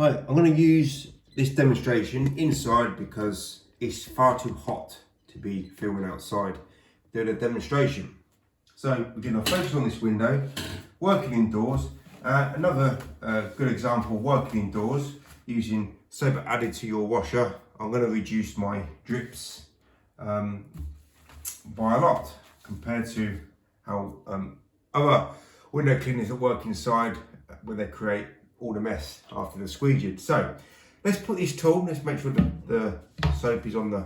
Right, I'm going to use this demonstration inside because it's far too hot to be filming outside doing a demonstration. So we're going to focus on this window, working indoors. Another good example, working indoors using soap added to your washer. I'm going to reduce my drips by a lot compared to how other window cleaners that work inside where they create all the mess after the squeegee. So let's put this tool, let's make sure that the soap is on the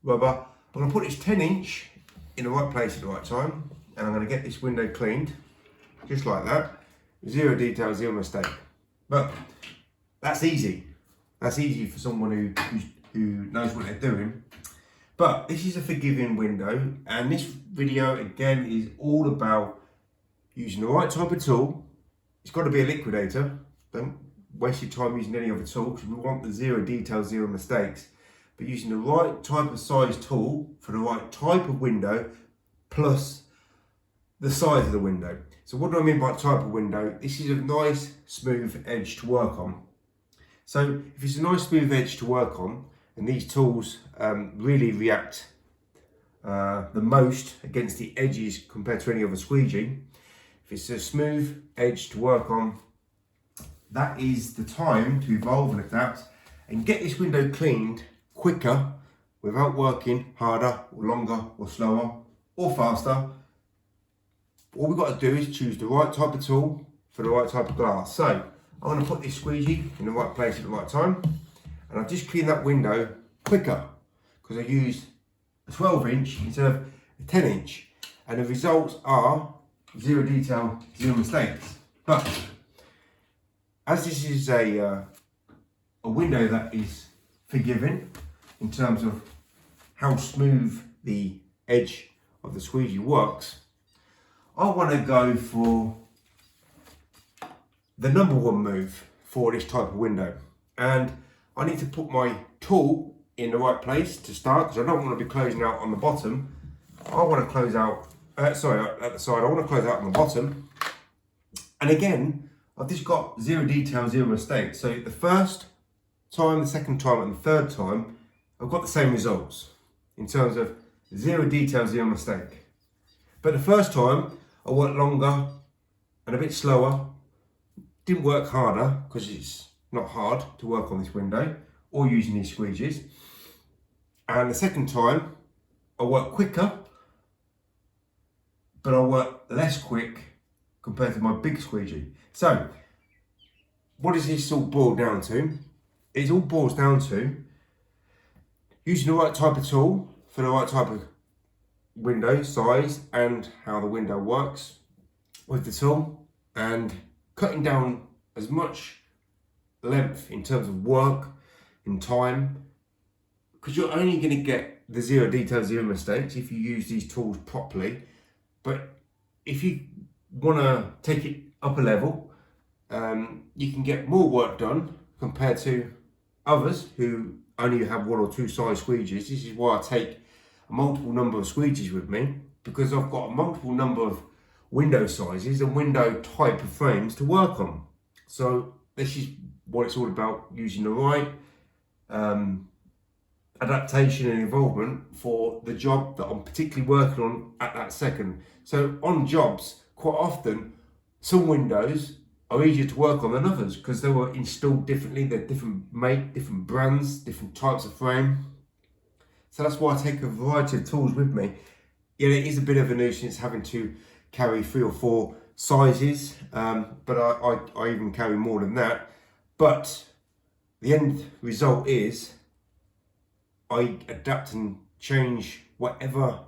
rubber. I'm going to put this 10-inch in the right place at the right time, and I'm going to get this window cleaned just like that. Zero detail, zero mistake. But that's easy. That's easy for someone who knows what they're doing. But this is a forgiving window, and this video again is all about using the right type of tool. It's got to be a liquidator. Don't waste your time using any other tool because we want the zero detail, zero mistakes. But using the right type of size tool for the right type of window plus the size of the window. So what do I mean by type of window? This is a nice smooth edge to work on. So if it's a nice smooth edge to work on, and these tools really react the most against the edges compared to any other squeegee. If it's a smooth edge to work on, that is the time to evolve and adapt and get this window cleaned quicker without working harder or longer or slower or faster. All we've got to do is choose the right type of tool for the right type of glass. So I'm going to put this squeegee in the right place at the right time, and I've just cleaned that window quicker because I used a 12-inch instead of a 10-inch, and the results are zero detail, zero mistakes. But as this is a window that is forgiving in terms of how smooth the edge of the squeegee works, I want to go for the number one move for this type of window. And I need to put my tool in the right place to start because I don't want to be closing out on the bottom. I want to close out, at the side, I want to close out on the bottom. And again, I've just got zero detail, zero mistakes. So the first time, the second time, and the third time, I've got the same results in terms of zero detail, zero mistake. But the first time, I worked longer and a bit slower. Didn't work harder because it's not hard to work on this window or using these squeegees. And the second time, I worked quicker, but I worked less quick compared to my big squeegee. So, what does this all boil down to? It all boils down to using the right type of tool for the right type of window size and how the window works with the tool, and cutting down as much length in terms of work and time, because you're only going to get the zero detail, zero mistakes if you use these tools properly. But if you want to take it up a level, you can get more work done compared to others who only have one or two size squeegees. This is why I take a multiple number of squeegees with me, because I've got a multiple number of window sizes and window type of frames to work on. So this is what it's all about, using the right adaptation and involvement for the job that I'm particularly working on at that second. So on jobs, quite often, some windows are easier to work on than others because they were installed differently. They're different make, different brands, different types of frame. So that's why I take a variety of tools with me. Yeah, it is a bit of a nuisance having to carry 3 or 4 sizes, but I even carry more than that. But the end result is I adapt and change whatever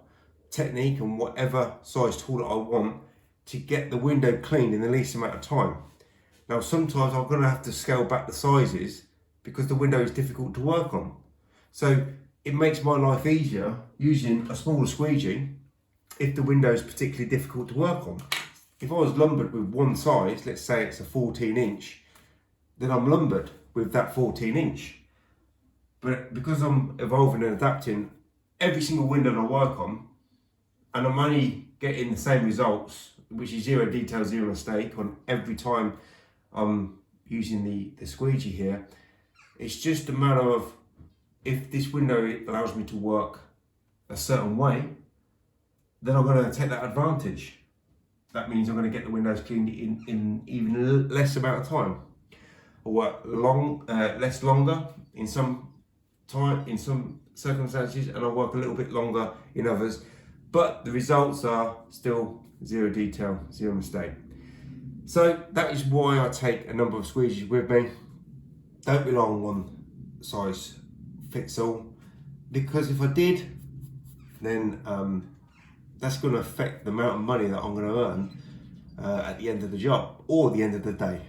technique and whatever size tool that I want to get the window cleaned in the least amount of time. Now, sometimes I'm going to have to scale back the sizes because the window is difficult to work on. So it makes my life easier using a smaller squeegee if the window is particularly difficult to work on. If I was lumbered with one size, let's say it's a 14-inch, then I'm lumbered with that 14-inch. But because I'm evolving and adapting every single window that I work on, and I'm only getting the same results, which is zero detail, zero mistake on every time I'm using the squeegee here. It's just a matter of, if this window allows me to work a certain way, then I'm going to take that advantage. That means I'm going to get the windows cleaned in even less amount of time. I'll work less longer in some circumstances, and I'll work a little bit longer in others. But the results are still zero detail, zero mistake. So that is why I take a number of squeegees with me. Don't rely on one size fits all, because if I did, then that's going to affect the amount of money that I'm going to earn at the end of the job, or the end of the day.